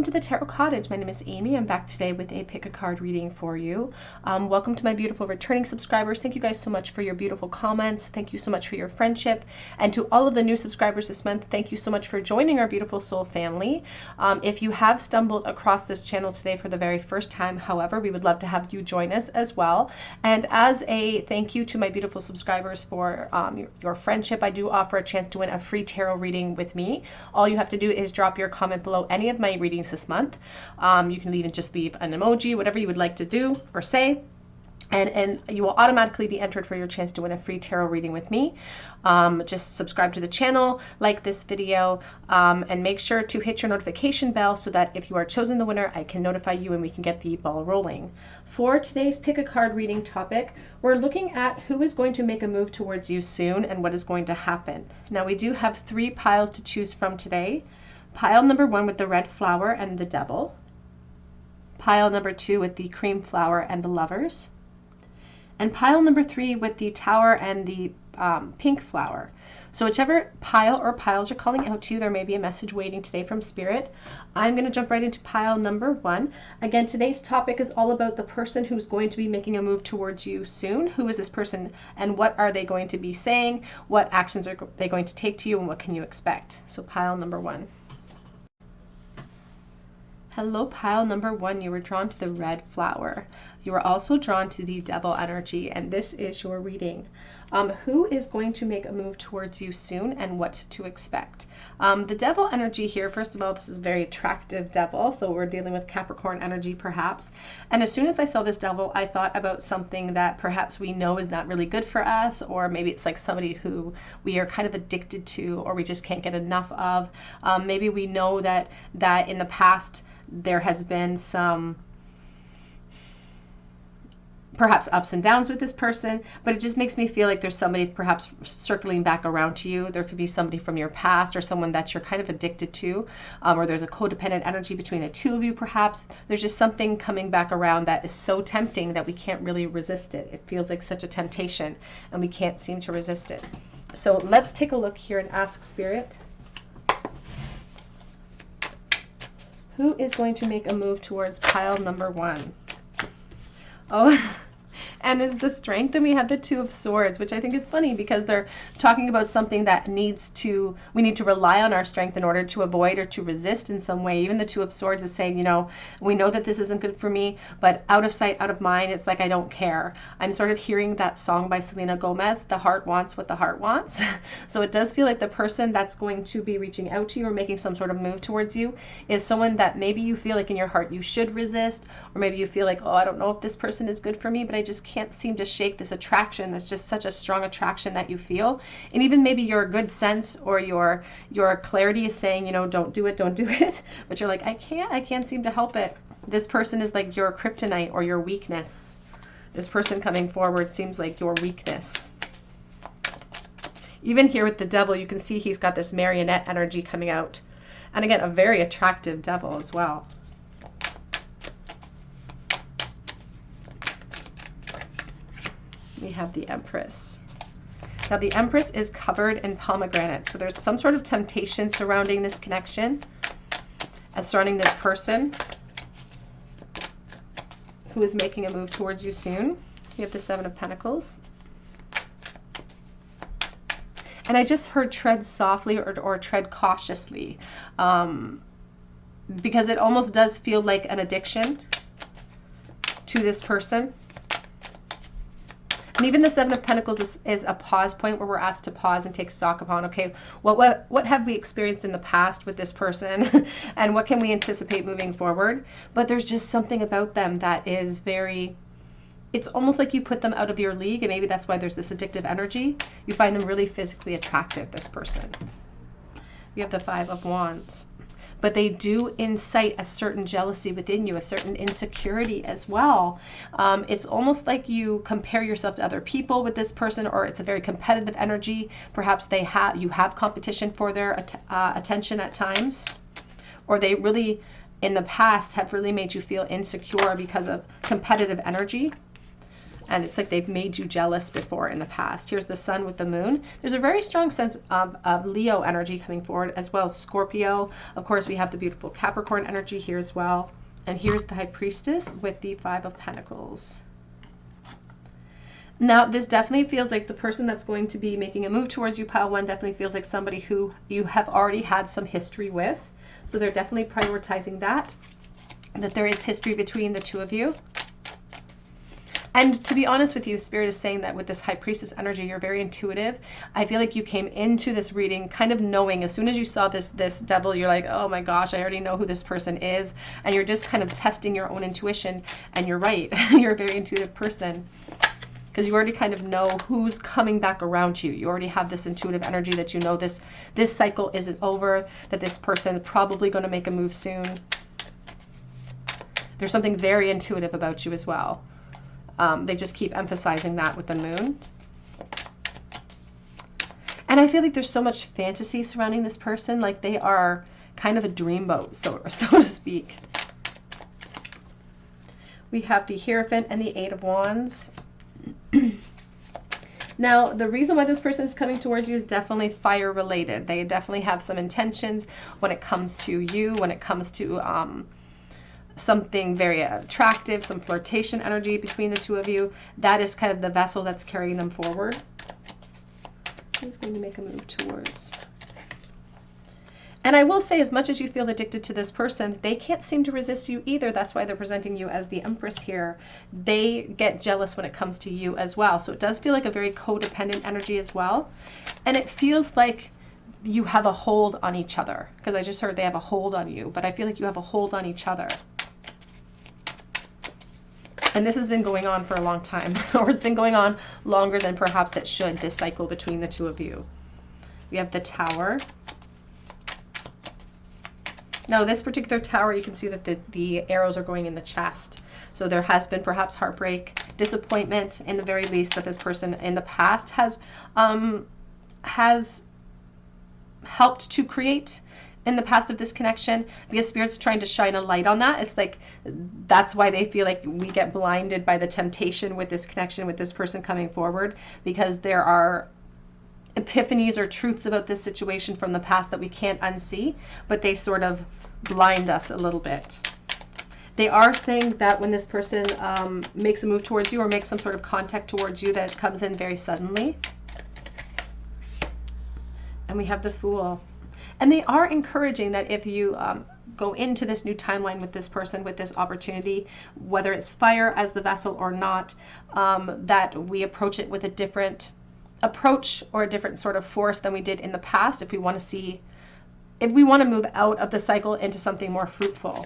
Welcome to the Tarot Cottage. My name is Amy. I'm back today with a pick a card reading for you. Welcome to my beautiful returning subscribers. Thank you guys so much for your beautiful comments. Thank you so much for your friendship. And to all of the new subscribers this month, thank you so much for joining our beautiful soul family. If you have stumbled across this channel today for the very first time, however, we would love to have you join us as well. And as a thank you to my beautiful subscribers for your friendship, I do offer a chance to win a free tarot reading with me. All you have to do is drop your comment below any of my readings this month. You can even just leave an emoji, whatever you would like to do or say, and you will automatically be entered for your chance to win a free tarot reading with me. Just subscribe to the channel, like this video, and make sure to hit your notification bell so that if you are chosen the winner, I can notify you and we can get the ball rolling. For today's pick a card reading topic, we're looking at who is going to make a move towards you soon and what is going to happen. Now we do have 3 piles to choose from today. Pile number 1 with the red flower and the devil. Pile number 2 with the cream flower and the lovers. And pile number 3 with the tower and the pink flower. So whichever pile or piles are calling out to you, there may be a message waiting today from Spirit. I'm going to jump right into pile number 1. Again, today's topic is all about the person who's going to be making a move towards you soon. Who is this person and what are they going to be saying? What actions are they going to take to you and what can you expect? So pile number 1. Hello, pile number 1. You were drawn to the red flower. You were also drawn to the devil energy, and this is your reading. Who is going to make a move towards you soon and what to expect? The devil energy here, first of all, this is a very attractive devil, so we're dealing with Capricorn energy perhaps. And as soon as I saw this devil, I thought about something that perhaps we know is not really good for us, or maybe it's like somebody who we are kind of addicted to or we just can't get enough of. Maybe we know that in the past there has been some perhaps ups and downs with this person, but it just makes me feel like there's somebody perhaps circling back around to you. There could be somebody from your past or someone that you're kind of addicted to, or there's a codependent energy between the two of you perhaps. There's just something coming back around that is so tempting that we can't really resist it. It feels like such a temptation and we can't seem to resist it. So let's take a look here and ask Spirit, who is going to make a move towards pile number 1? Oh, and it's the Strength, and we have the 2 of Swords, which I think is funny because they're talking about something that we need to rely on our strength in order to avoid or to resist in some way. Even the 2 of Swords is saying, you know, we know that this isn't good for me, but out of sight, out of mind, it's like I don't care. I'm sort of hearing that song by Selena Gomez, the heart wants what the heart wants. So it does feel like the person that's going to be reaching out to you or making some sort of move towards you is someone that maybe you feel like in your heart you should resist, or maybe you feel like, oh, I don't know if this person is good for me, but I just can't seem to shake this attraction. That's just such a strong attraction that you feel. And even maybe your good sense or your clarity is saying, you know, don't do it, but you're like, I can't seem to help it. This person is like your kryptonite or your weakness. This person coming forward seems like your weakness. Even here with the devil, you can see he's got this marionette energy coming out. And again, a very attractive devil as well. We have the Empress. Now the Empress is covered in pomegranate, so there's some sort of temptation surrounding this connection and surrounding this person who is making a move towards you soon. We have the 7 of Pentacles. And I just heard tread softly or tread cautiously, because it almost does feel like an addiction to this person. And even the 7 of Pentacles is a pause point where we're asked to pause and take stock upon, okay, what have we experienced in the past with this person and what can we anticipate moving forward? But there's just something about them that is very, it's almost like you put them out of your league, and maybe that's why there's this addictive energy. You find them really physically attractive, this person. We have the 5 of Wands. But they do incite a certain jealousy within you, a certain insecurity as well. It's almost like you compare yourself to other people with this person, or it's a very competitive energy. Perhaps you have competition for their attention at times, or they really, in the past, have really made you feel insecure because of competitive energy. And it's like they've made you jealous before in the past. Here's the sun with the moon. There's a very strong sense of Leo energy coming forward, as well as Scorpio. Of course, we have the beautiful Capricorn energy here as well. And here's the High Priestess with the Five of Pentacles. Now, this definitely feels like the person that's going to be making a move towards you, pile one, definitely feels like somebody who you have already had some history with. So they're definitely prioritizing that there is history between the two of you. And to be honest with you, Spirit is saying that with this High Priestess energy, you're very intuitive. I feel like you came into this reading kind of knowing, as soon as you saw this devil, you're like, oh my gosh, I already know who this person is. And you're just kind of testing your own intuition. And you're right. You're a very intuitive person, because you already kind of know who's coming back around you. You already have this intuitive energy that you know this cycle isn't over, that this person is probably going to make a move soon. There's something very intuitive about you as well. They just keep emphasizing that with the moon. And I feel like there's so much fantasy surrounding this person, like they are kind of a dreamboat, so to speak. We have the Hierophant and the Eight of Wands. Now, the reason why this person is coming towards you is definitely fire related. They definitely have some intentions when it comes to you, when it comes to something very attractive, some flirtation energy between the two of you. That is kind of the vessel that's carrying them forward. Who's going to make a move towards? And I will say, as much as you feel addicted to this person, they can't seem to resist you either. That's why they're presenting you as the Empress here. They get jealous when it comes to you as well. So it does feel like a very codependent energy as well. And it feels like you have a hold on each other, because I just heard they have a hold on you, but I feel like you have a hold on each other. And this has been going on for a long time, or it's been going on longer than perhaps it should, this cycle between the two of you. We have the Tower. Now, this particular Tower, you can see that the arrows are going in the chest. So there has been perhaps heartbreak, disappointment, in the very least, that this person in the past has helped to create in the past of this connection, because Spirit's trying to shine a light on that. It's like, that's why they feel like we get blinded by the temptation with this connection, with this person coming forward, because there are epiphanies or truths about this situation from the past that we can't unsee, but they sort of blind us a little bit. They are saying that when this person makes a move towards you or makes some sort of contact towards you, that comes in very suddenly. And we have the Fool. And they are encouraging that if you go into this new timeline with this person, with this opportunity, whether it's fire as the vessel or not, that we approach it with a different approach or a different sort of force than we did in the past, if we want to move out of the cycle into something more fruitful.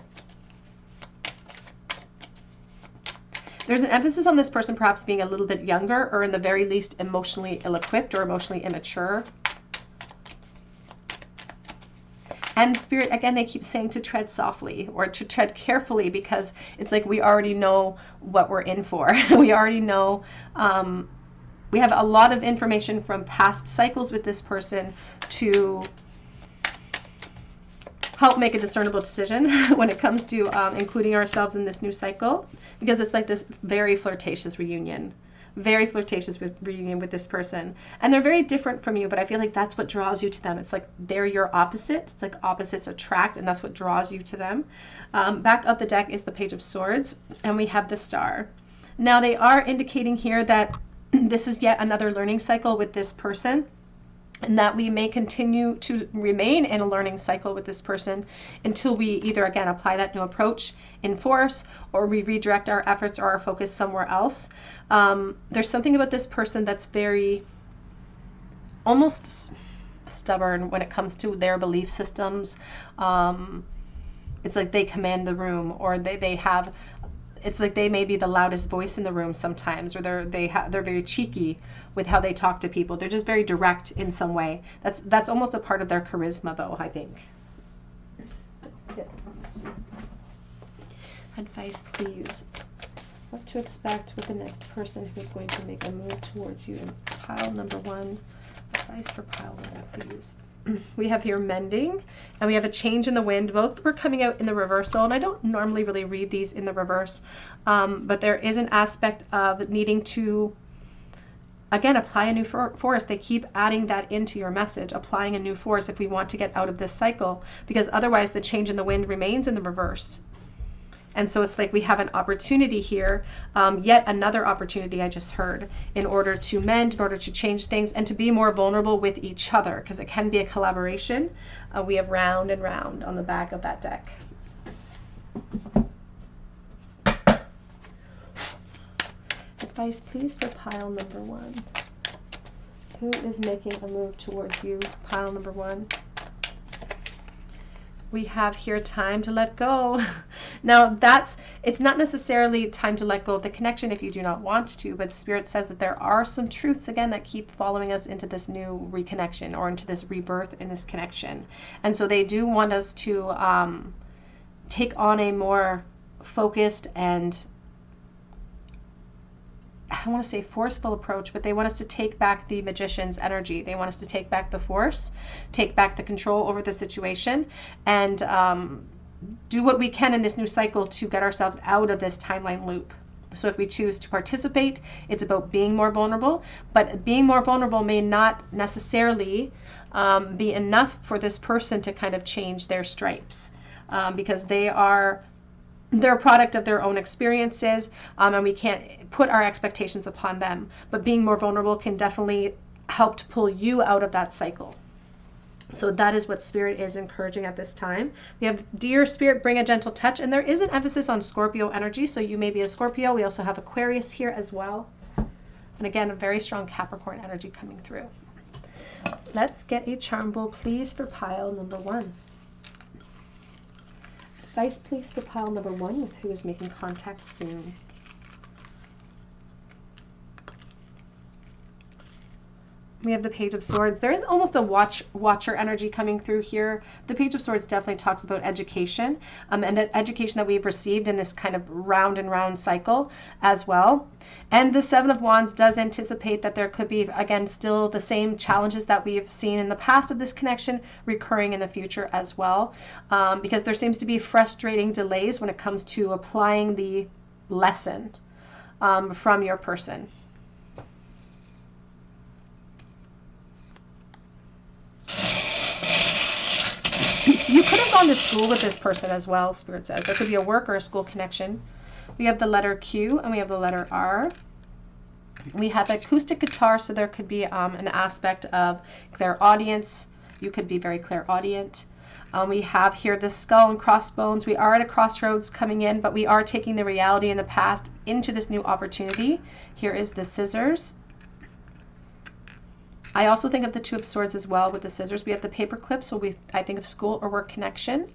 There's an emphasis on this person perhaps being a little bit younger, or in the very least emotionally ill-equipped or emotionally immature. And Spirit, again, they keep saying to tread softly or to tread carefully, because it's like we already know what we're in for. We already know, we have a lot of information from past cycles with this person to help make a discernible decision when it comes to including ourselves in this new cycle, because it's like this very flirtatious reunion. Very flirtatious reunion with this person. And they're very different from you, but I feel like that's what draws you to them. It's like they're your opposite. It's like opposites attract, and that's what draws you to them. Back up the deck is the Page of Swords, and we have the Star. Now, they are indicating here that this is yet another learning cycle with this person, and that we may continue to remain in a learning cycle with this person until we either, again, apply that new approach in force, or we redirect our efforts or our focus somewhere else. There's something about this person that's very almost stubborn when it comes to their belief systems. It's like they command the room, or they have, it's like they may be the loudest voice in the room sometimes, or they're very cheeky with how they talk to people. They're just very direct in some way. That's almost a part of their charisma, though, I think. Advice, please. What to expect with the next person who's going to make a move towards you in pile number one. Advice for pile one, please. We have here mending, and we have a change in the wind. Both were coming out in the reversal, and I don't normally really read these in the reverse, but there is an aspect of needing to, again, apply a new force. They keep adding that into your message, applying a new force if we want to get out of this cycle, because otherwise the change in the wind remains in the reverse. And so it's like we have an opportunity here, yet another opportunity I just heard, in order to mend, in order to change things, and to be more vulnerable with each other, because it can be a collaboration. We have round and round on the back of that deck. Advice, please, for pile number 1. Who is making a move towards you, pile number 1? We have here time to let go. Now it's not necessarily time to let go of the connection if you do not want to, but Spirit says that there are some truths, again, that keep following us into this new reconnection or into this rebirth in this connection. And so they do want us to take on a more focused and, I don't want to say forceful approach, but they want us to take back the magician's energy. They want us to take back the force, take back the control over the situation, and do what we can in this new cycle to get ourselves out of this timeline loop. So if we choose to participate, it's about being more vulnerable, but being more vulnerable may not necessarily be enough for this person to kind of change their stripes, because they're a product of their own experiences, and we can't put our expectations upon them. But being more vulnerable can definitely help to pull you out of that cycle. So that is what Spirit is encouraging at this time. We have, dear Spirit, bring a gentle touch, and there is an emphasis on Scorpio energy, so you may be a Scorpio. We also have Aquarius here as well. And again, a very strong Capricorn energy coming through. Let's get a charm bowl, please, for pile number 1. Advice, please, for pile number 1 with who is making contact soon. We have the Page of Swords. There is almost a watcher energy coming through here. The Page of Swords definitely talks about education, and education that we've received in this kind of round and round cycle as well. And the Seven of Wands does anticipate that there could be, again, still the same challenges that we've seen in the past of this connection recurring in the future as well, because there seems to be frustrating delays when it comes to applying the lesson from your person. You could have gone to school with this person as well, Spirit says. There could be a work or a school connection. We have the letter Q and we have the letter R. We have acoustic guitar, so there could be an aspect of clairaudience. You could be very clairaudient. We have here the skull and crossbones. We are at a crossroads coming in, but we are taking the reality in the past into this new opportunity. Here is the scissors. I also think of the Two of Swords as well with the scissors. We have the paper clip, so I think of school or work connection.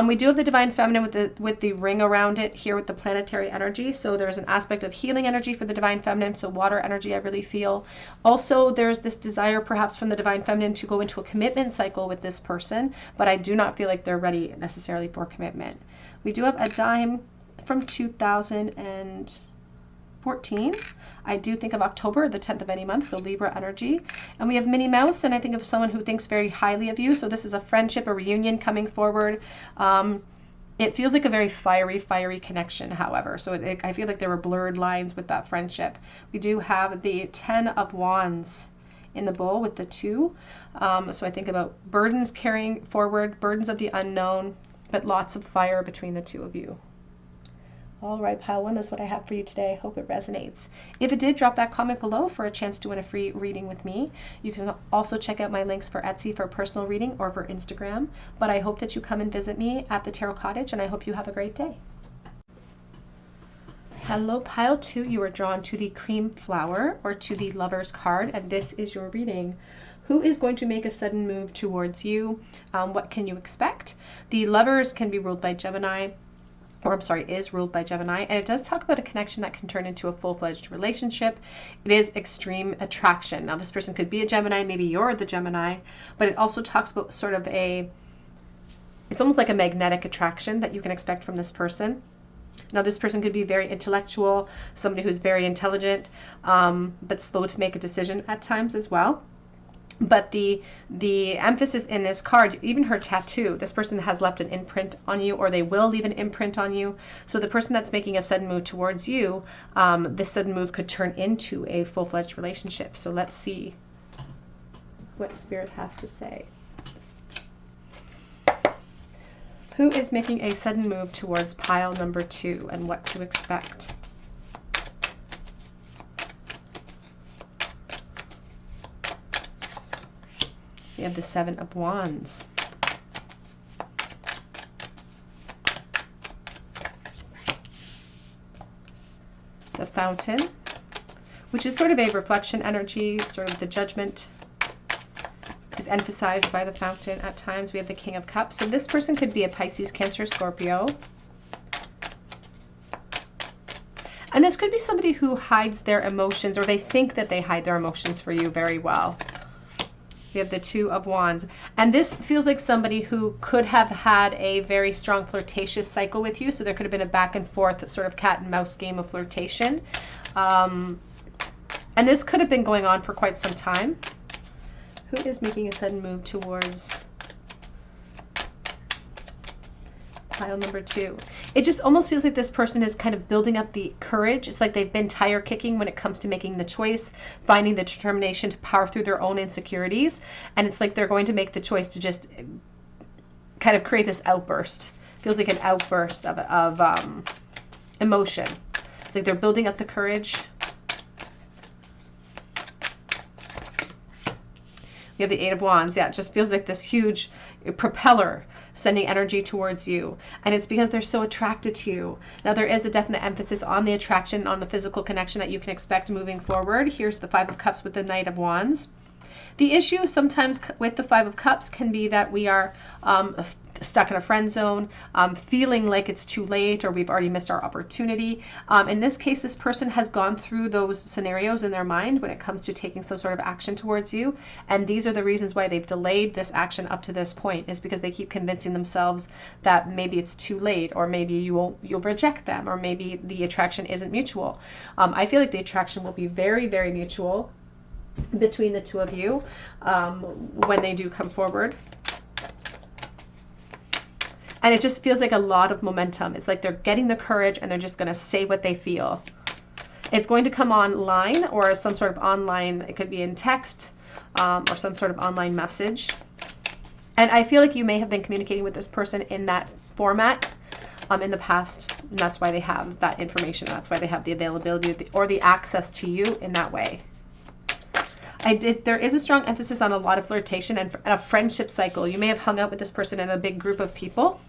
We do have the Divine Feminine with the ring around it here with the planetary energy. So there's an aspect of healing energy for the Divine Feminine, so water energy I really feel. Also, there's this desire perhaps from the Divine Feminine to go into a commitment cycle with this person, but I do not feel like they're ready necessarily for commitment. We do have a dime from 2014. I do think of October, the 10th of any month, so Libra energy. And we have Minnie Mouse, and I think of someone who thinks very highly of you. So this is a friendship, a reunion coming forward. It feels like a very fiery connection, however. So I feel like there were blurred lines with that friendship. We do have the 10 of Wands in the bowl with the 2. So I think about burdens carrying forward, burdens of the unknown, but lots of fire between the two of you. All right, pile 1, that's what I have for you today. I hope it resonates. If it did, drop that comment below for a chance to win a free reading with me. You can also check out my links for Etsy for a personal reading or for Instagram. But I hope that you come and visit me at the Tarot Cottage, and I hope you have a great day. Hello, pile 2. You are drawn to the cream flower or to the Lover's card, and this is your reading. Who is going to make a sudden move towards you? What can you expect? The Lovers can be ruled by Gemini, is ruled by Gemini, and it does talk about a connection that can turn into a full-fledged relationship. It is extreme attraction. Now, this person could be a Gemini, maybe you're the Gemini, but it also talks about sort of it's almost like a magnetic attraction that you can expect from this person. Now, this person could be very intellectual, somebody who's very intelligent, but slow to make a decision at times as well. But the emphasis in this card, even her tattoo, this person has left an imprint on you, or they will leave an imprint on you. So the person that's making a sudden move towards you, this sudden move could turn into a full-fledged relationship. So let's see what Spirit has to say. Who is making a sudden move towards pile number 2 and what to expect? We have the 7 of Wands. The Fountain, which is sort of a reflection energy, sort of the Judgment is emphasized by the Fountain at times. We have the King of Cups. So this person could be a Pisces, Cancer, Scorpio. And this could be somebody who hides their emotions, or they think that they hide their emotions for you very well. We have the 2 of Wands. And this feels like somebody who could have had a very strong flirtatious cycle with you. So there could have been a back and forth sort of cat and mouse game of flirtation. And this could have been going on for quite some time. Who is making a sudden move towards pile number 2? It just almost feels like this person is kind of building up the courage. It's like they've been tire kicking when it comes to making the choice, finding the determination to power through their own insecurities. And it's like they're going to make the choice to just kind of create this outburst. Feels like an outburst of emotion. It's like they're building up the courage. We have the 8 of Wands. Yeah, it just feels like this huge propeller sending energy towards you. And it's because they're so attracted to you. Now, there is a definite emphasis on the attraction, on the physical connection that you can expect moving forward. Here's the 5 of Cups with the Knight of Wands. The issue sometimes with the 5 of Cups can be that we are stuck in a friend zone, feeling like it's too late or we've already missed our opportunity. In this case, this person has gone through those scenarios in their mind when it comes to taking some sort of action towards you. And these are the reasons why they've delayed this action up to this point, is because they keep convincing themselves that maybe it's too late, or maybe you'll reject them, or maybe the attraction isn't mutual. I feel like the attraction will be very, very mutual between the two of you when they do come forward. And it just feels like a lot of momentum. It's like they're getting the courage and they're just going to say what they feel. It's going to come online, or some sort of online, it could be in text or some sort of online message. And I feel like you may have been communicating with this person in that format in the past. And that's why they have that information. That's why they have the availability or the access to you in that way. There is a strong emphasis on a lot of flirtation and a friendship cycle. You may have hung out with this person in a big group of people,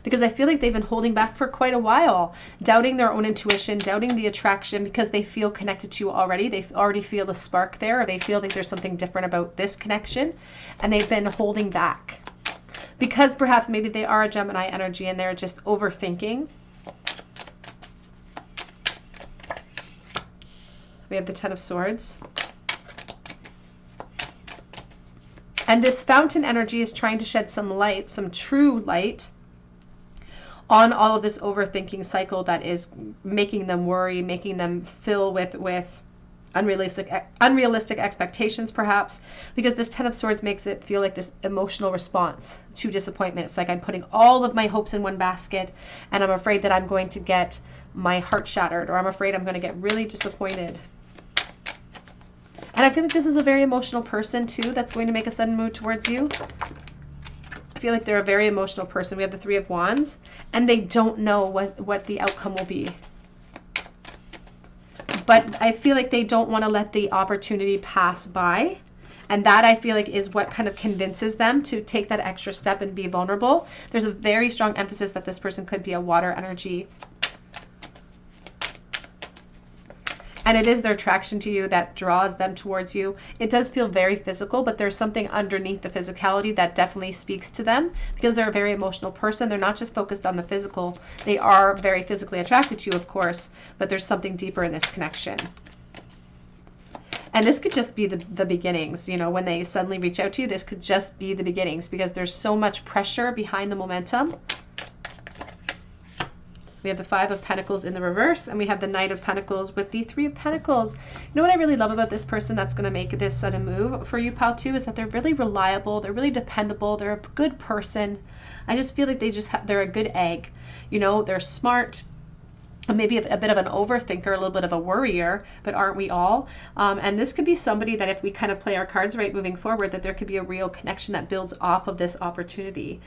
because I feel like they've been holding back for quite a while, doubting their own intuition, doubting the attraction, because they feel connected to you already. They already feel the spark there, or they feel like there's something different about this connection, and they've been holding back because perhaps maybe they are a Gemini energy and they're just overthinking. We have the 10 of Swords. And this Fountain energy is trying to shed some light, some true light, on all of this overthinking cycle that is making them worry, making them fill with unrealistic expectations, perhaps, because this 10 of Swords makes it feel like this emotional response to disappointment. It's like I'm putting all of my hopes in one basket, and I'm afraid that I'm going to get my heart shattered, or I'm afraid I'm going to get really disappointed. And I feel like this is a very emotional person too that's going to make a sudden move towards you. I feel like they're a very emotional person. We have the 3 of Wands, and they don't know what the outcome will be. But I feel like they don't want to let the opportunity pass by. And that, I feel like, is what kind of convinces them to take that extra step and be vulnerable. There's a very strong emphasis that this person could be a water energy. And it is their attraction to you that draws them towards you. It does feel very physical, but there's something underneath the physicality that definitely speaks to them, because they're a very emotional person. They're not just focused on the physical. They are very physically attracted to you, of course, but there's something deeper in this connection. And this could just be the beginnings. You know, when they suddenly reach out to you, this could just be the beginnings, because there's so much pressure behind the momentum. We have the Five of Pentacles in the reverse, and we have the Knight of Pentacles with the Three of Pentacles. You know what I really love about this person that's going to make this sudden move for you, pal, too, is that they're really reliable, they're really dependable, they're a good person. I just feel like they're a good egg. You know, they're smart, maybe a bit of an overthinker, a little bit of a worrier, but aren't we all? And this could be somebody that if we kind of play our cards right moving forward, that there could be a real connection that builds off of this opportunity.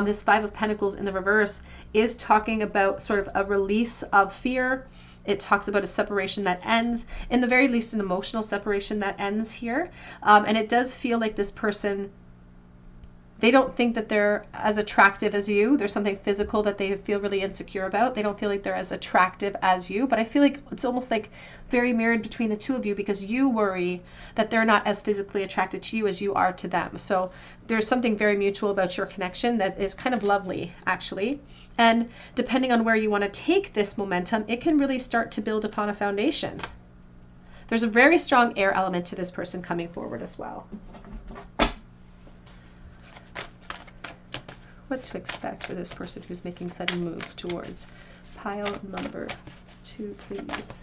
This Five of Pentacles in the reverse is talking about sort of a release of fear. It talks about a separation that ends, in the very least an emotional separation that ends here. And it does feel like this person, they don't think that they're as attractive as you. There's something physical that they feel really insecure about. They don't feel like they're as attractive as you, but I feel like it's almost like very mirrored between the two of you because you worry that they're not as physically attracted to you as you are to them. So there's something very mutual about your connection that is kind of lovely, actually. And depending on where you want to take this momentum, it can really start to build upon a foundation. There's a very strong air element to this person coming forward as well. What to expect for this person who's making sudden moves towards pile number 2, please.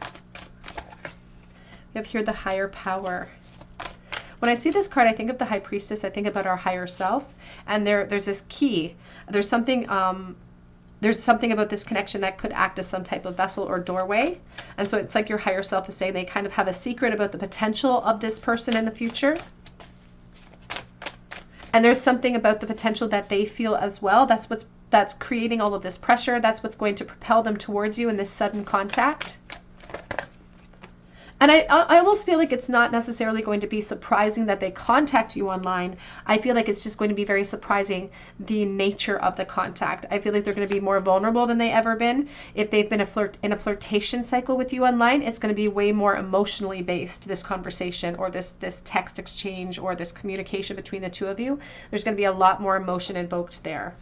We have here the higher power. When I see this card, I think of the High Priestess. I think about our higher self, and there's this key. There's something about this connection that could act as some type of vessel or doorway. And so it's like your higher self is saying they kind of have a secret about the potential of this person in the future. And there's something about the potential that they feel as well. That's creating all of this pressure. That's what's going to propel them towards you in this sudden contact. And I almost feel like it's not necessarily going to be surprising that they contact you online. I feel like it's just going to be very surprising the nature of the contact. I feel like they're going to be more vulnerable than they ever been. If they've been in a flirtation cycle with you online, it's going to be way more emotionally based, this conversation or this text exchange or this communication between the two of you. There's going to be a lot more emotion invoked there.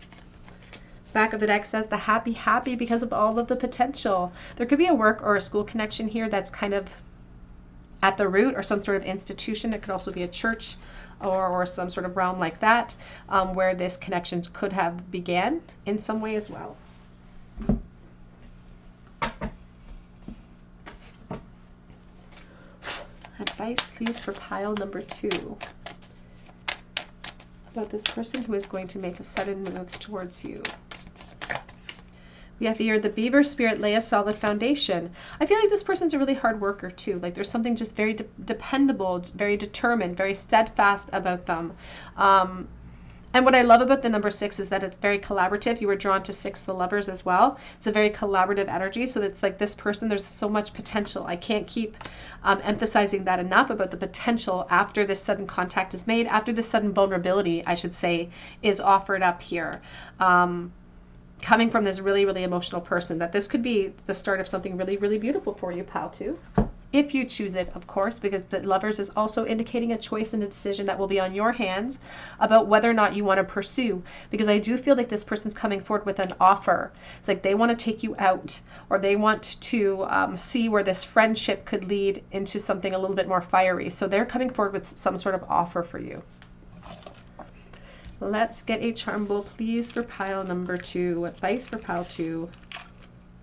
Back of the deck says the happy because of all of the potential. There could be a work or a school connection here that's kind of at the root, or some sort of institution. It could also be a church or some sort of realm like that, where this connection could have began in some way as well. Advice, please, for pile number 2 about this person who is going to make a sudden moves towards you. We have here the Beaver Spirit, lay a solid foundation. I feel like this person's a really hard worker too. Like there's something just very dependable, very determined, very steadfast about them. And what I love about the number 6 is that it's very collaborative. You were drawn to 6, the Lovers, as well. It's a very collaborative energy. So it's like this person, there's so much potential. I can't keep emphasizing that enough about the potential after this sudden contact is made, after this sudden vulnerability, I should say, is offered up here. Coming from this really, really emotional person, that this could be the start of something really, really beautiful for you, pal, too. If you choose it, of course, because the Lovers is also indicating a choice and a decision that will be on your hands about whether or not you want to pursue. Because I do feel like this person's coming forward with an offer. It's like they want to take you out, or they want to see where this friendship could lead into something a little bit more fiery. So they're coming forward with some sort of offer for you. Let's get a charm bowl, please, for pile number 2. Advice for pile 2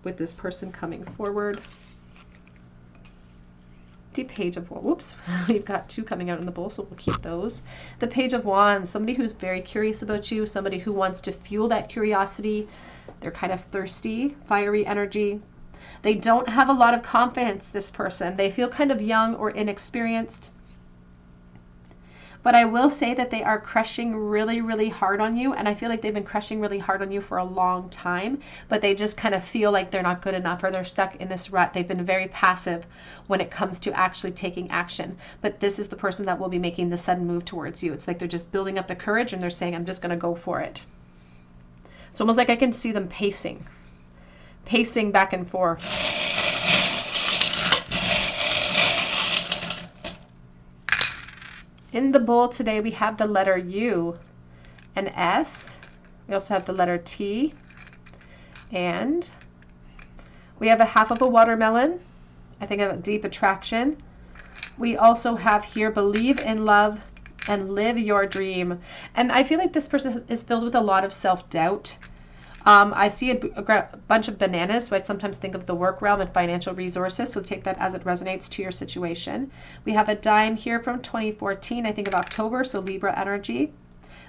with this person coming forward. The Page of Wands. Whoops, we've got 2 coming out in the bowl, so we'll keep those. The Page of Wands, somebody who's very curious about you, somebody who wants to fuel that curiosity. They're kind of thirsty, fiery energy. They don't have a lot of confidence, this person. They feel kind of young or inexperienced. But I will say that they are crushing really, really hard on you. And I feel like they've been crushing really hard on you for a long time. But they just kind of feel like they're not good enough, or they're stuck in this rut. They've been very passive when it comes to actually taking action. But this is the person that will be making the sudden move towards you. It's like they're just building up the courage and they're saying, I'm just going to go for it. It's almost like I can see them pacing back and forth. In the bowl today, we have the letter U, an S. We also have the letter T, and we have a half of a watermelon. I think of a deep attraction. We also have here, believe in love and live your dream. And I feel like this person is filled with a lot of self-doubt. I see a bunch of bananas, so I sometimes think of the work realm and financial resources, so take that as it resonates to your situation. We have a dime here from 2014, I think of October, so Libra energy.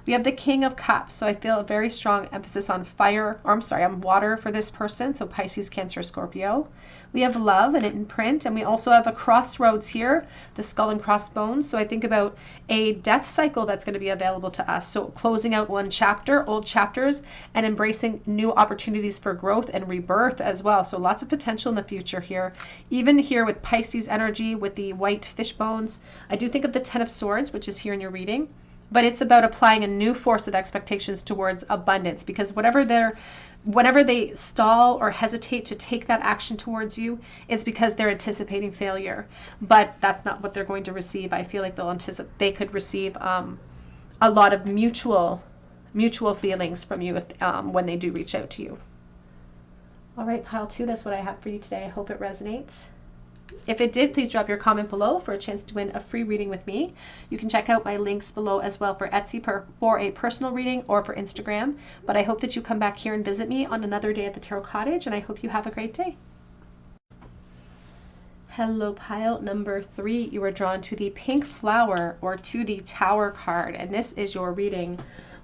We have the King of Cups, so I feel a very strong emphasis on fire, or I'm sorry, on water for this person, so Pisces, Cancer, Scorpio. We have love and imprint, and we also have a crossroads here, the skull and crossbones. So I think about a death cycle that's going to be available to us. So closing out one chapter, old chapters, and embracing new opportunities for growth and rebirth as well. So lots of potential in the future here. Even here with Pisces energy, with the white fish bones, I do think of the Ten of Swords, which is here in your reading. But it's about applying a new force of expectations towards abundance, because whenever they stall or hesitate to take that action towards you, it's because they're anticipating failure. But that's not what they're going to receive. I feel like they could receive a lot of mutual feelings from you when they do reach out to you. All right, pile 2, that's what I have for you today. I hope it resonates. If it did, please drop your comment below for a chance to win a free reading with me. You can check out my links below as well for Etsy for a personal reading or for Instagram. But I hope that you come back here and visit me on another day at the Tarot Cottage, and I hope you have a great day. Hello, pile number 3. You are drawn to the pink flower or to the Tower card, and this is your reading.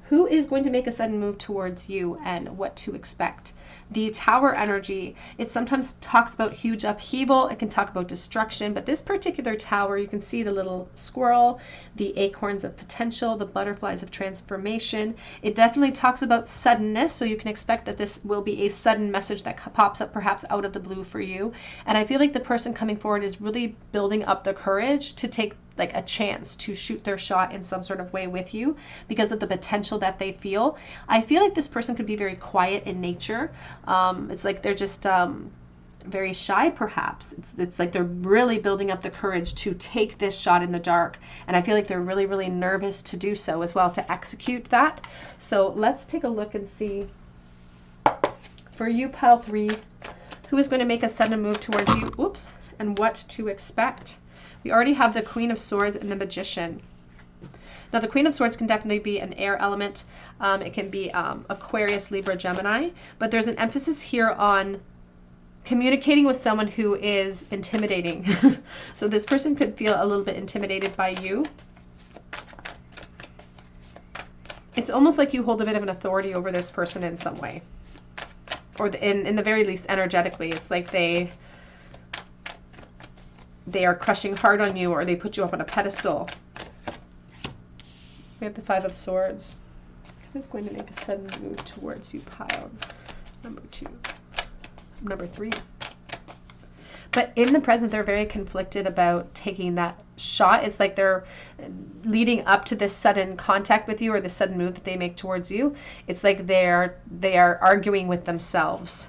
Who is going to make a sudden move towards you and what to expect? The Tower energy, it sometimes talks about huge upheaval. It can talk about destruction, but this particular tower, you can see the little squirrel, the acorns of potential, the butterflies of transformation. It definitely talks about suddenness, so you can expect that this will be a sudden message that pops up perhaps out of the blue for you. And I feel like the person coming forward is really building up the courage to take like a chance to shoot their shot in some sort of way with you because of the potential that they feel. I feel like this person could be very quiet in nature. It's like they're just very shy perhaps. It's like they're really building up the courage to take this shot in the dark. And I feel like they're really, really nervous to do so as well, to execute that. So let's take a look and see for you, pile 3, who is going to make a sudden move towards you, and what to expect. We already have the Queen of Swords and the Magician. Now, the Queen of Swords can definitely be an air element. It can be Aquarius, Libra, Gemini. But there's an emphasis here on communicating with someone who is intimidating. So this person could feel a little bit intimidated by you. It's almost like you hold a bit of an authority over this person in some way. Or in the very least, energetically. It's like they are crushing hard on you, or they put you up on a pedestal. We have the Five of Swords. Who's going to make a sudden move towards you, pile number 3. But in the present, they're very conflicted about taking that shot. It's like they're leading up to this sudden contact with you or the sudden move that they make towards you. It's like they are arguing with themselves.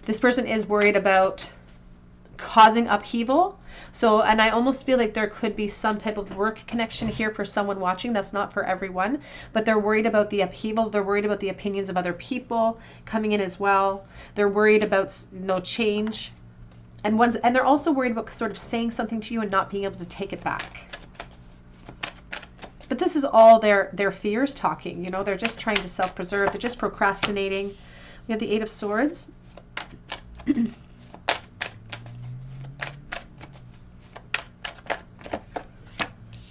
This person is worried about causing upheaval. So, and I almost feel like there could be some type of work connection here for someone watching. That's not for everyone, but they're worried about the upheaval. They're worried about the opinions of other people coming in as well. They're worried about change. And they're also worried about sort of saying something to you and not being able to take it back. But this is all their fears talking, they're just trying to self-preserve. They're just procrastinating. We have the Eight of Swords.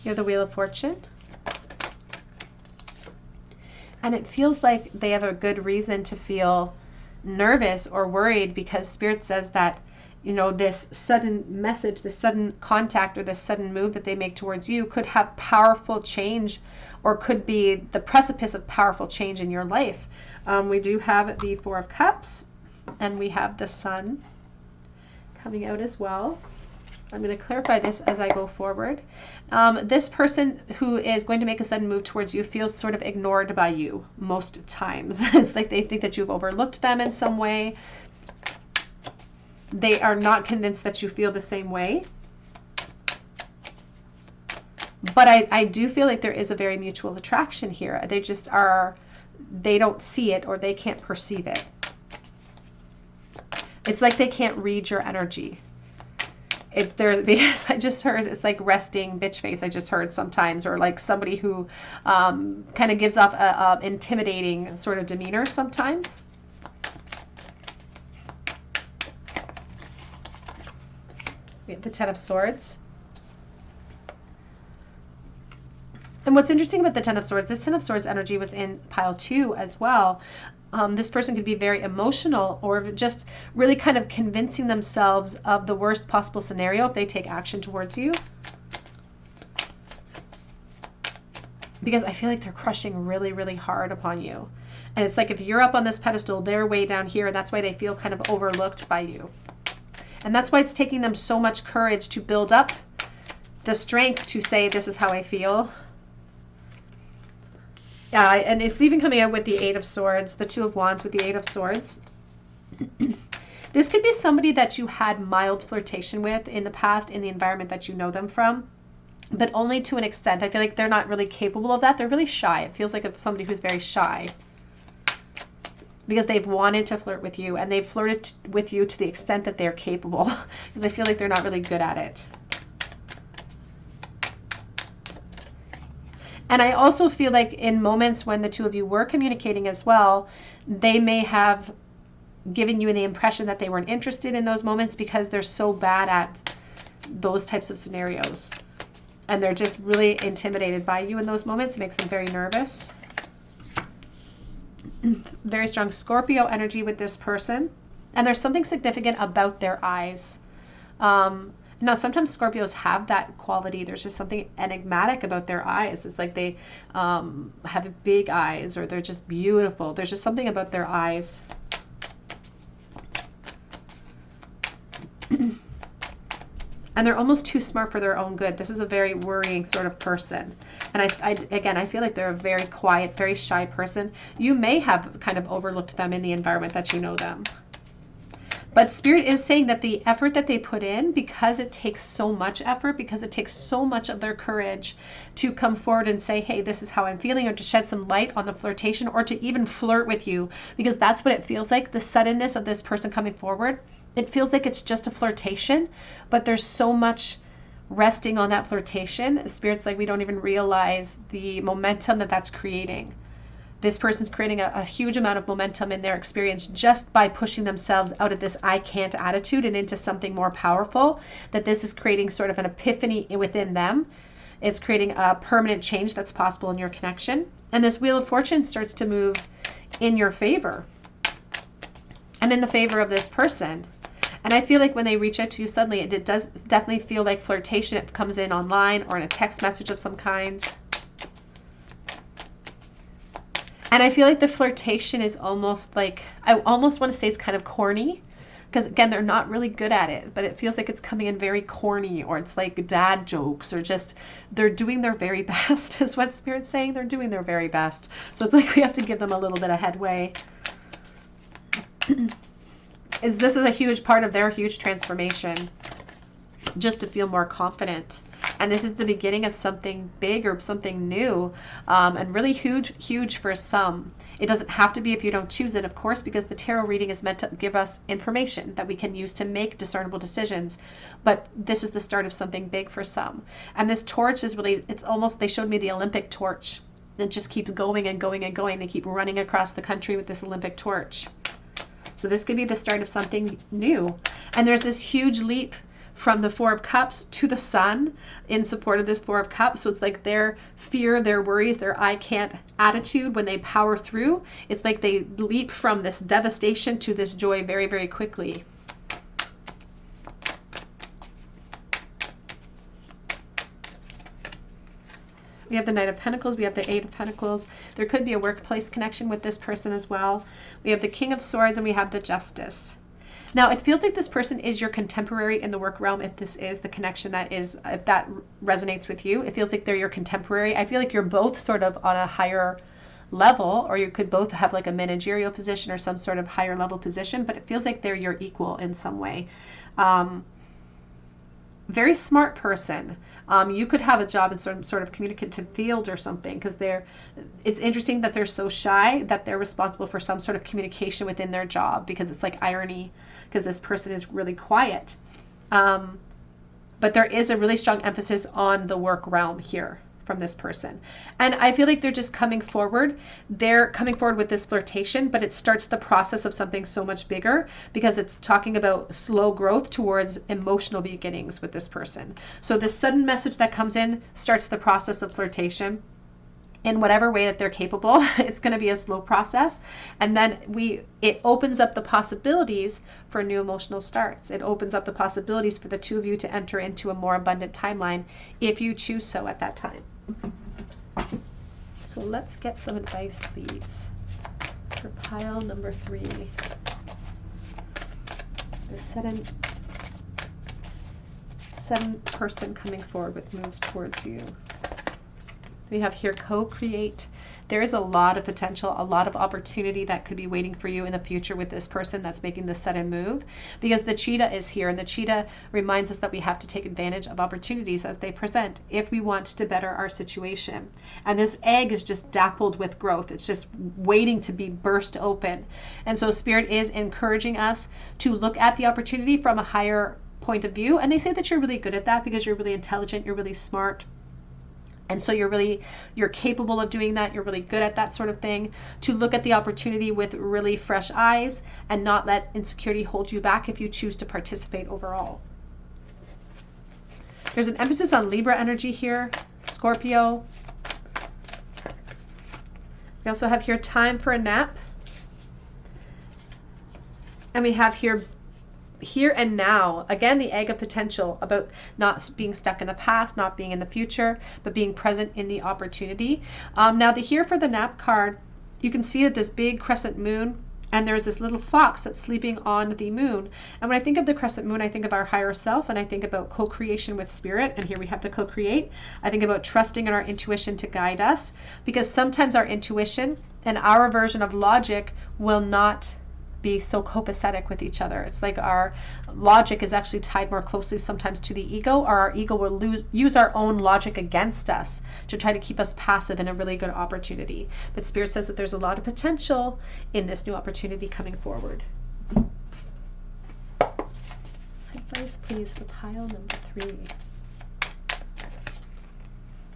You have the Wheel of Fortune. And it feels like they have a good reason to feel nervous or worried, because Spirit says that, this sudden message, this sudden contact, or this sudden move that they make towards you could have powerful change, or could be the precipice of powerful change in your life. We do have the Four of Cups, and we have the Sun coming out as well. I'm going to clarify this as I go forward. This person who is going to make a sudden move towards you feels sort of ignored by you most times. It's like they think that you've overlooked them in some way. They are not convinced that you feel the same way. But I do feel like there is a very mutual attraction here. They just they don't see it, or they can't perceive it. It's like they can't read your energy. If there's, because I just heard it's like resting bitch face, I just heard sometimes, or like somebody who kind of gives off a intimidating sort of demeanor sometimes. We have the Ten of Swords. And what's interesting about the Ten of Swords, this Ten of Swords energy was in pile 2 as well. This person could be very emotional, or just really kind of convincing themselves of the worst possible scenario if they take action towards you. Because I feel like they're crushing really, really hard upon you. And it's like if you're up on this pedestal, they're way down here, and that's why they feel kind of overlooked by you. And that's why it's taking them so much courage to build up the strength to say, this is how I feel. Yeah, and it's even coming out with the Eight of Swords, the Two of Wands with the Eight of Swords. This could be somebody that you had mild flirtation with in the past, in the environment that you know them from, but only to an extent. I feel like they're not really capable of that. They're really shy. It feels like it's somebody who's very shy, because they've wanted to flirt with you, and they've flirted with you to the extent that they're capable, because I feel like they're not really good at it. And I also feel like in moments when the two of you were communicating as well, they may have given you the impression that they weren't interested in those moments because they're so bad at those types of scenarios. And they're just really intimidated by you in those moments. It makes them very nervous. Very strong Scorpio energy with this person. And there's something significant about their eyes. Now, sometimes Scorpios have that quality. There's just something enigmatic about their eyes. It's like they have big eyes, or they're just beautiful. There's just something about their eyes. And they're almost too smart for their own good. This is a very worrying sort of person. And again, I feel like they're a very quiet, very shy person. You may have kind of overlooked them in the environment that you know them. But Spirit is saying that the effort that they put in, because it takes so much effort, because it takes so much of their courage to come forward and say, hey, this is how I'm feeling, or to shed some light on the flirtation, or to even flirt with you, because that's what it feels like, the suddenness of this person coming forward. It feels like it's just a flirtation, but there's so much resting on that flirtation. Spirit's like, we don't even realize the momentum that that's creating. This person's creating a huge amount of momentum in their experience just by pushing themselves out of this I can't attitude and into something more powerful, that this is creating sort of an epiphany within them. It's creating a permanent change that's possible in your connection. And this Wheel of Fortune starts to move in your favor and in the favor of this person. And I feel like when they reach out to you suddenly, it does definitely feel like flirtation. It comes in online or in a text message of some kind. And I feel like the flirtation is almost like, I almost want to say it's kind of corny, because again, they're not really good at it, but it feels like it's coming in very corny, or it's like dad jokes, or just they're doing their very best is what Spirit's saying. They're doing their very best. So it's like we have to give them a little bit of headway. This is a huge part of their huge transformation, just to feel more confident. And this is the beginning of something big or something new, and really huge for some. It doesn't have to be if you don't choose it, of course, because the tarot reading is meant to give us information that we can use to make discernible decisions. But this is the start of something big for some. And this torch is really, it's almost, they showed me the Olympic torch. It just keeps going and going and going. They keep running across the country with this Olympic torch. So this could be the start of something new. And there's this huge leap from the Four of Cups to the Sun in support of this Four of Cups. So it's like their fear, their worries, their I can't attitude, when they power through, it's like they leap from this devastation to this joy very, very quickly. We have the Knight of Pentacles. We have the Eight of Pentacles. There could be a workplace connection with this person as well. We have the King of Swords, and we have the Justice. Now, it feels like this person is your contemporary in the work realm. If this is the connection that is, if that resonates with you, it feels like they're your contemporary. I feel like you're both sort of on a higher level, or you could both have like a managerial position or some sort of higher level position, but it feels like they're your equal in some way. Very smart person. You could have a job in some sort of communicative field or something, because it's interesting that they're so shy that they're responsible for some sort of communication within their job, because it's like irony, because this person is really quiet. but there is a really strong emphasis on the work realm here from this person. And I feel like they're just coming forward. They're coming forward with this flirtation, but it starts the process of something so much bigger because it's talking about slow growth towards emotional beginnings with this person. So this sudden message that comes in starts the process of flirtation in whatever way that they're capable. It's going to be a slow process. And then it opens up the possibilities for new emotional starts. It opens up the possibilities for the two of you to enter into a more abundant timeline if you choose so at that time. So let's get some advice, please, for pile number 3. The sudden person coming forward with moves towards you. We have here co-create. There is a lot of potential, a lot of opportunity that could be waiting for you in the future with this person that's making this sudden move, because the cheetah is here, and the cheetah reminds us that we have to take advantage of opportunities as they present if we want to better our situation. And this egg is just dappled with growth. It's just waiting to be burst open. And so Spirit is encouraging us to look at the opportunity from a higher point of view. And they say that you're really good at that because you're really intelligent, you're really smart. And so you're capable of doing that. You're really good at that sort of thing, to look at the opportunity with really fresh eyes and not let insecurity hold you back if you choose to participate overall. There's an emphasis on Libra energy here, Scorpio. We also have here time for a nap. And we have here and now, again, the egg of potential, about not being stuck in the past, not being in the future, but being present in the opportunity. Now the here for the nap card, you can see that this big crescent moon, and there's this little fox that's sleeping on the moon. And when I think of the crescent moon, I think of our higher self, and I think about co-creation with Spirit. And here we have the co-create. I think about trusting in our intuition to guide us, because sometimes our intuition and our version of logic will not be so copacetic with each other. It's like our logic is actually tied more closely sometimes to the ego, or our ego will use our own logic against us to try to keep us passive in a really good opportunity. But Spirit says that there's a lot of potential in this new opportunity coming forward. Advice, please, for pile number 3.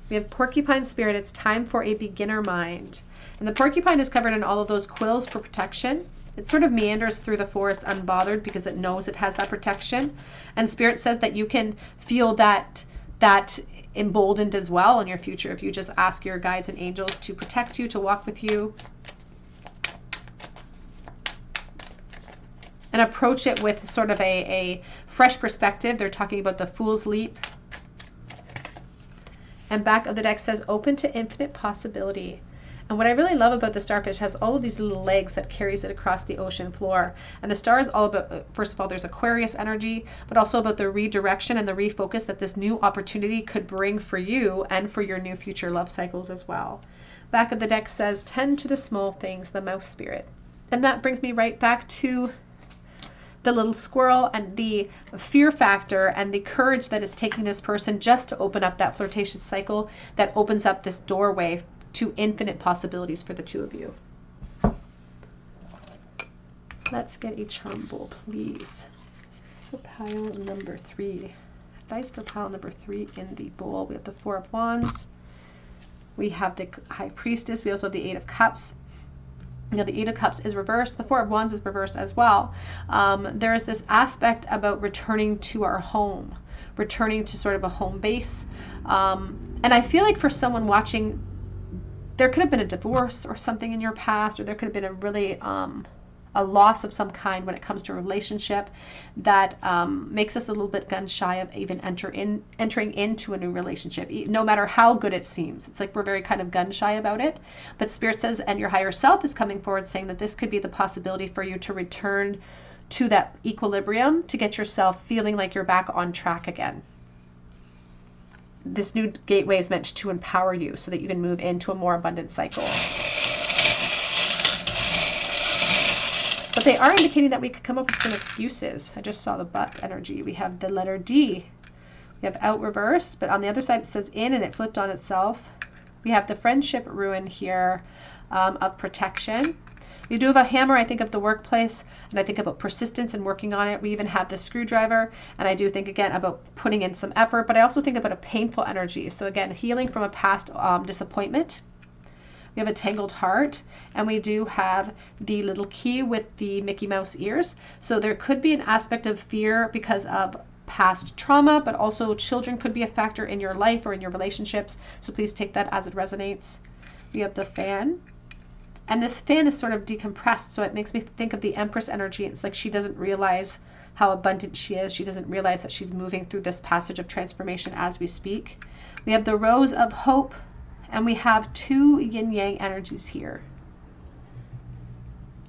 We have Porcupine Spirit. It's time for a beginner mind. And the porcupine is covered in all of those quills for protection. It sort of meanders through the forest unbothered because it knows it has that protection. And Spirit says that you can feel that emboldened as well in your future if you just ask your guides and angels to protect you, to walk with you. And approach it with sort of a fresh perspective. They're talking about the Fool's Leap. And back of the deck says open to infinite possibility. And what I really love about the starfish has all of these little legs that carries it across the ocean floor. And the star is all about, first of all, there's Aquarius energy, but also about the redirection and the refocus that this new opportunity could bring for you and for your new future love cycles as well. Back of the deck says, tend to the small things, the mouse spirit. And that brings me right back to the little squirrel and the fear factor and the courage that it's taking this person just to open up that flirtation cycle that opens up this doorway to infinite possibilities for the two of you. Let's get a charm bowl, please. For pile number 3. Advice for pile number 3 in the bowl. We have the 4 of Wands. We have the High Priestess. We also have the 8 of Cups. Now the 8 of Cups is reversed. The 4 of Wands is reversed as well. There is this aspect about returning to our home, returning to sort of a home base. And I feel like for someone watching, there could have been a divorce or something in your past, or there could have been a really a loss of some kind when it comes to a relationship that makes us a little bit gun shy of even entering into a new relationship, no matter how good it seems. It's like we're very kind of gun shy about it. But Spirit says, and your higher self is coming forward saying that this could be the possibility for you to return to that equilibrium, to get yourself feeling like you're back on track again. This new gateway is meant to empower you so that you can move into a more abundant cycle. But they are indicating that we could come up with some excuses. I just saw the butt energy. We have the letter D. We have out reversed, but on the other side it says in and it flipped on itself. We have the friendship ruin here of protection. We do have a hammer. I think of the workplace, and I think about persistence and working on it. We even have the screwdriver, and I do think again about putting in some effort, but I also think about a painful energy. So again, healing from a past disappointment. We have a tangled heart, and we do have the little key with the Mickey Mouse ears. So there could be an aspect of fear because of past trauma, but also children could be a factor in your life or in your relationships. So please take that as it resonates. We have the fan, and this fan is sort of decompressed. So it makes me think of the Empress energy. It's like she doesn't realize how abundant she is. She doesn't realize that she's moving through this passage of transformation as we speak. We have the Rose of Hope, and we have 2 yin-yang energies here.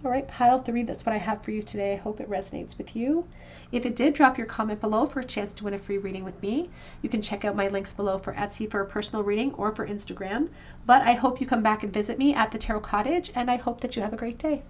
All right, pile 3, that's what I have for you today. I hope it resonates with you. If it did, drop your comment below for a chance to win a free reading with me. You can check out my links below for Etsy for a personal reading or for Instagram. But I hope you come back and visit me at the Tarot Cottage, and I hope that you have a great day.